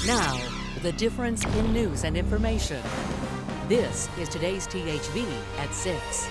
Now, the difference in news and information. This is today's THV at 6.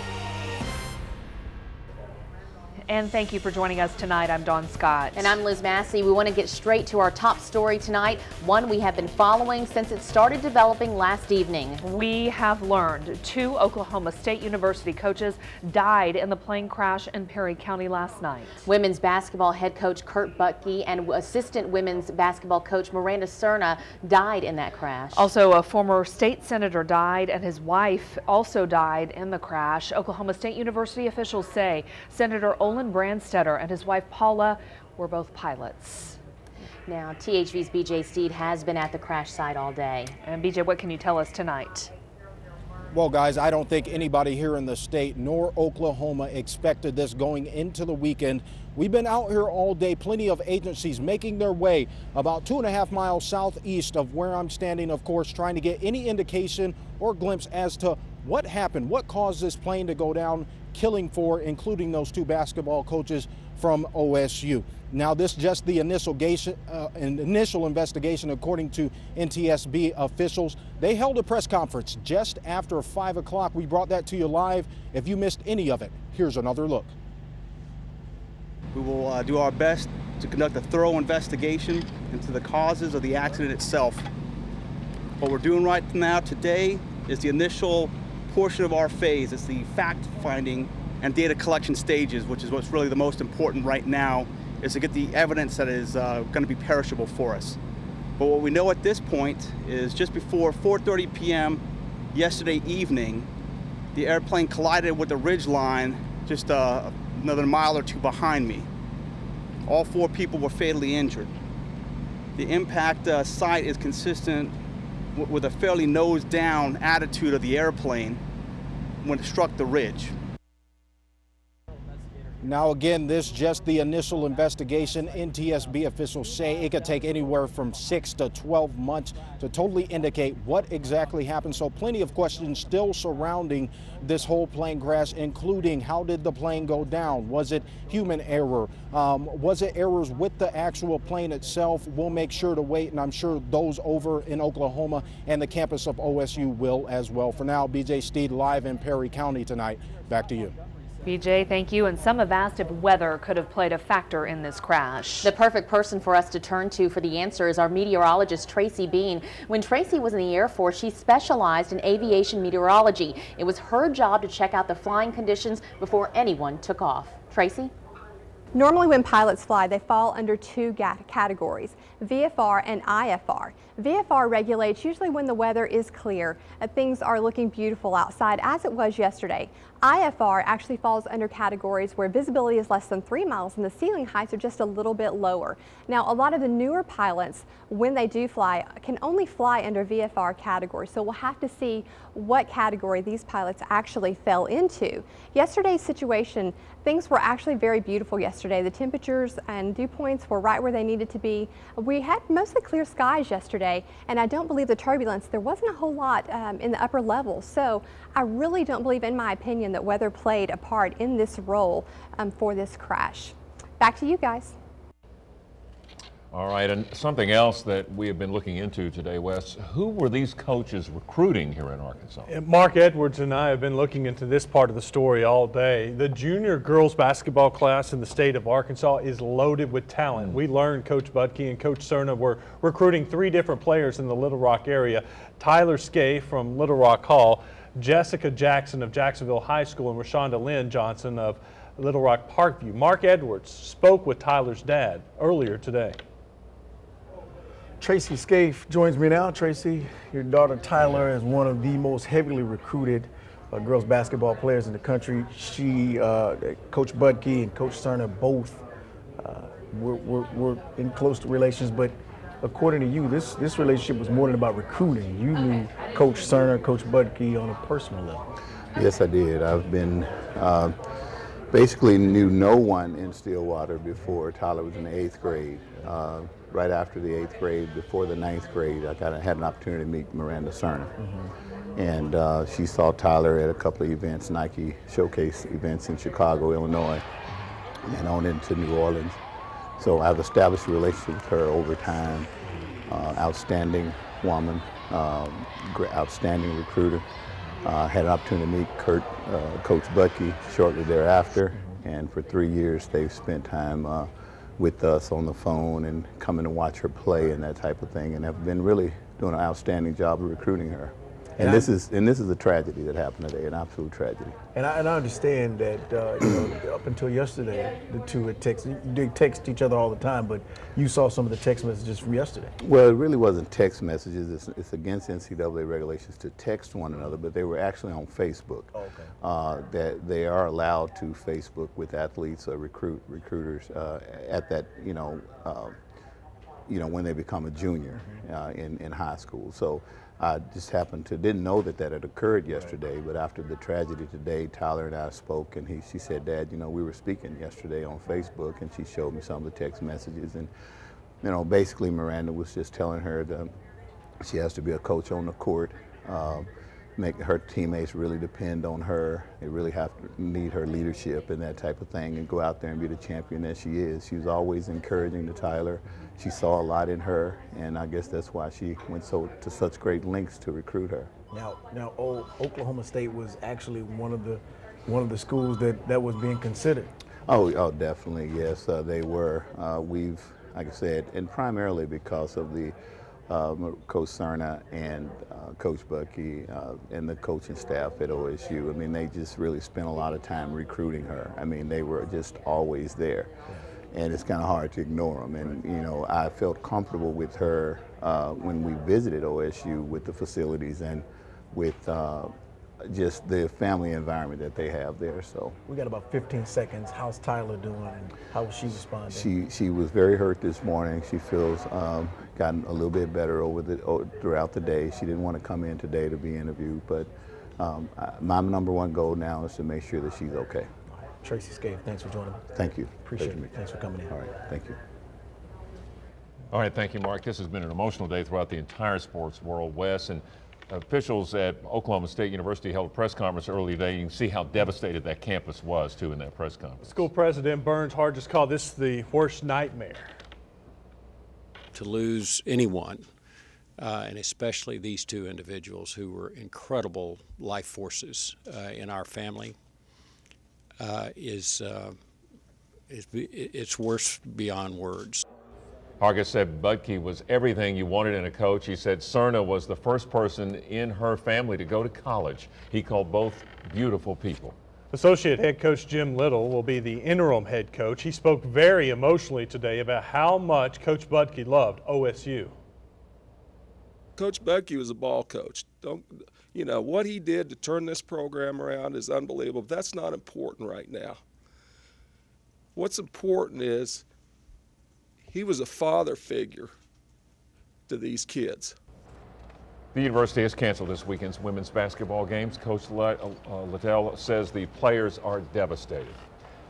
And thank you for joining us tonight. I'm Dawn Scott. And I'm Liz Massey. We want to get straight to our top story tonight, one we have been following since it started developing last evening. We have learned 2 Oklahoma State University coaches died in the plane crash in Perry County last night. Women's basketball head coach Kurt Buttke and assistant women's basketball coach Miranda Cerna died in that crash. Also, a former state senator died and his wife also died in the crash. Oklahoma State University officials say Senator Olin Branstetter and his wife Paula were both pilots. Now, THV's BJ Steed has been at the crash site all day. And BJ, what can you tell us tonight? Well, guys, I don't think anybody here in the state nor Oklahoma expected this going into the weekend. We've been out here all day, plenty of agencies making their way about 2.5 miles southeast of where I'm standing, of course, trying to get any indication or glimpse as to what happened, what caused this plane to go down, killing 4, including those 2 basketball coaches from OSU. Now, this is just the initial investigation, according to NTSB officials. They held a press conference just after 5 o'clock. We brought that to you live. If you missed any of it, here's another look. We will do our best to conduct a thorough investigation into the causes of the accident itself. What we're doing right now today is the initial portion of our phase. It's the fact-finding and data collection stages, which is what's really the most important right now, is to get the evidence that is going to be perishable for us. But what we know at this point is just before 4:30 p.m. yesterday evening, the airplane collided with the ridge line just another mile or 2 behind me. All 4 people were fatally injured. The impact site is consistent with a fairly nose-down attitude of the airplane when it struck the ridge. Now, again, this is just the initial investigation. NTSB officials say it could take anywhere from 6 to 12 months to totally indicate what exactly happened. So plenty of questions still surrounding this whole plane crash, including how did the plane go down? Was it human error? Was it errors with the actual plane itself? We'll make sure to wait, and I'm sure those over in Oklahoma and the campus of OSU will as well. For now, BJ Steed live in Perry County tonight. Back to you. BJ, thank you. And some have asked if weather could have played a factor in this crash. The perfect person for us to turn to for the answer is our meteorologist, Tracy Bean. When Tracy was in the Air Force, she specialized in aviation meteorology. It was her job to check out the flying conditions before anyone took off. Tracy? Normally when pilots fly, they fall under 2 categories, VFR and IFR. VFR regulates usually when the weather is clear, things are looking beautiful outside, as it was yesterday. IFR actually falls under categories where visibility is less than 3 miles and the ceiling heights are just a little bit lower. Now, a lot of the newer pilots, when they do fly, can only fly under VFR category, so we'll have to see what category these pilots actually fell into. Yesterday's situation, things were actually very beautiful yesterday. The temperatures and dew points were right where they needed to be. We had mostly clear skies yesterday, and I don't believe the turbulence, there wasn't a whole lot in the upper levels. So I really don't believe, in my opinion, that weather played a part in this role for this crash. Back to you guys. All right, and something else that we have been looking into today, Wes, who were these coaches recruiting here in Arkansas? Mark Edwards and I have been looking into this part of the story all day. The junior girls basketball class in the state of Arkansas is loaded with talent. We learned Coach Buttke and Coach Cerna were recruiting 3 different players in the Little Rock area. Tyler Skay from Little Rock Hall, Jessica Jackson of Jacksonville High School, and Rashonda Lynn Johnson of Little Rock Parkview. Mark Edwards spoke with Tyler's dad earlier today. Tracy Scaife joins me now. Tracy, your daughter Tyler is one of the most heavily recruited girls basketball players in the country. She, Coach Buttke and Coach Cerna both were in close relations, but according to you, this relationship was more than about recruiting. You knew Coach Cerna, Coach Buttke on a personal level. Yes, I did. I've been basically knew no one in Stillwater before Tyler was in the 8th grade. Right after the 8th grade, before the 9th grade, I had an opportunity to meet Miranda Cerna. And she saw Tyler at a couple of events, Nike showcase events in Chicago, Illinois, and on into New Orleans. So I've established a relationship with her over time. outstanding woman, outstanding recruiter. Had an opportunity to meet Coach Budke shortly thereafter, and for 3 years they've spent time with us on the phone and coming to watch her play and that type of thing, and have been really doing an outstanding job of recruiting her. And this is a tragedy that happened today, an absolute tragedy. And I understand that you know, up until yesterday, the two had texted. You did text each other all the time, but you saw some of the text messages from yesterday. Well, it really wasn't text messages. It's against NCAA regulations to text one another, but they were actually on Facebook. Oh, okay. That they are allowed to Facebook with athletes or recruiters at that, you know, when they become a junior in high school. So I just didn't know that had occurred yesterday, but after the tragedy today, Tyler and I spoke, and she said, Dad, you know, we were speaking yesterday on Facebook, and she showed me some of the text messages, and, you know, basically Miranda was just telling her that she has to be a coach on the court, make her teammates really depend on her. They really need her leadership and that type of thing, and go out there and be the champion that she is. She was always encouraging to Tyler. She saw a lot in her, and I guess that's why she went to such great lengths to recruit her. Now, Oklahoma State was actually one of the schools that was being considered. Oh, definitely, yes, they were. Like I said, and primarily because of the Coach Cerna and Coach Budke and the coaching staff at OSU. I mean, they just really spent a lot of time recruiting her. I mean, they were just always there. And it's kind of hard to ignore them. And, you know, I felt comfortable with her when we visited OSU with the facilities and with just the family environment that they have there. So we got about 15 seconds. How's Tyler doing, and how was she responding? She was very hurt this morning. She feels gotten a little bit better throughout the day. She didn't want to come in today to be interviewed, but my number one goal now is to make sure that she's okay. Tracy Scaife, thanks for joining me. Thank you. Appreciate it. Thanks for coming in. All right, thank you. All right, thank you, Mark. This has been an emotional day throughout the entire sports world, Wes, and officials at Oklahoma State University held a press conference earlier today. You can see how devastated that campus was, too, in that press conference. School President Burns HARGIS called this the worst nightmare. To lose anyone, and especially these two individuals who were incredible life forces in our family, it's worse beyond words. HARGIS said Budke was everything you wanted in a coach. He said Cerna was the first person in her family to go to college. He called both beautiful people. Associate head coach Jim Little will be the interim head coach. He spoke very emotionally today about how much Coach Budke loved OSU. Coach Budke was a ball coach. You know, what he did to turn this program around is unbelievable. That's not important right now. What's important is he was a father figure to these kids. The university has canceled this weekend's women's basketball games. Coach Littell says the players are devastated.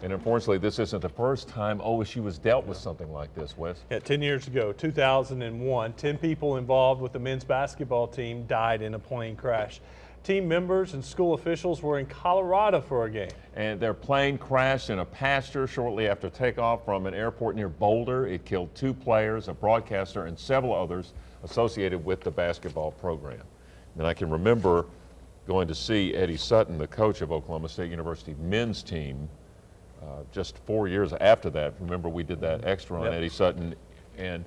And unfortunately, this isn't the first time OSU has dealt with something like this, Wes. Yeah, 10 years ago, 2001, 10 people involved with the men's basketball team died in a plane crash. Team members and school officials were in Colorado for a game. And their plane crashed in a pasture shortly after takeoff from an airport near Boulder. It killed 2 players, a broadcaster, and several others associated with the basketball program. And I can remember going to see Eddie Sutton, the coach of Oklahoma State University men's team, just 4 years after that. Remember, we did that extra on Eddie Sutton, and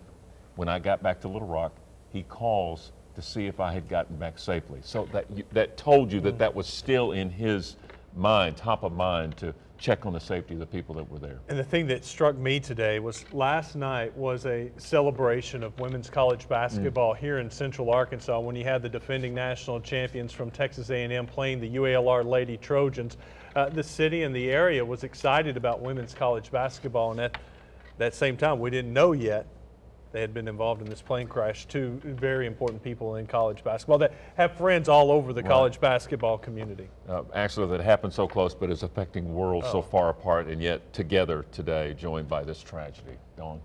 when I got back to Little Rock, he calls to see if I had gotten back safely. So that told you that that was still in his mind, top of mind, to check on the safety of the people that were there. And the thing that struck me today was last night was a celebration of women's college basketball here in Central Arkansas when you had the defending national champions from Texas A&M playing the UALR Lady Trojans. The city and the area was excited about women's college basketball, and at that same time we didn't know yet they had been involved in this plane crash. 2 very important people in college basketball that have friends all over the college basketball community. Actually, that happened so close, but is affecting worlds so far apart and yet together today, joined by this tragedy. Dawn.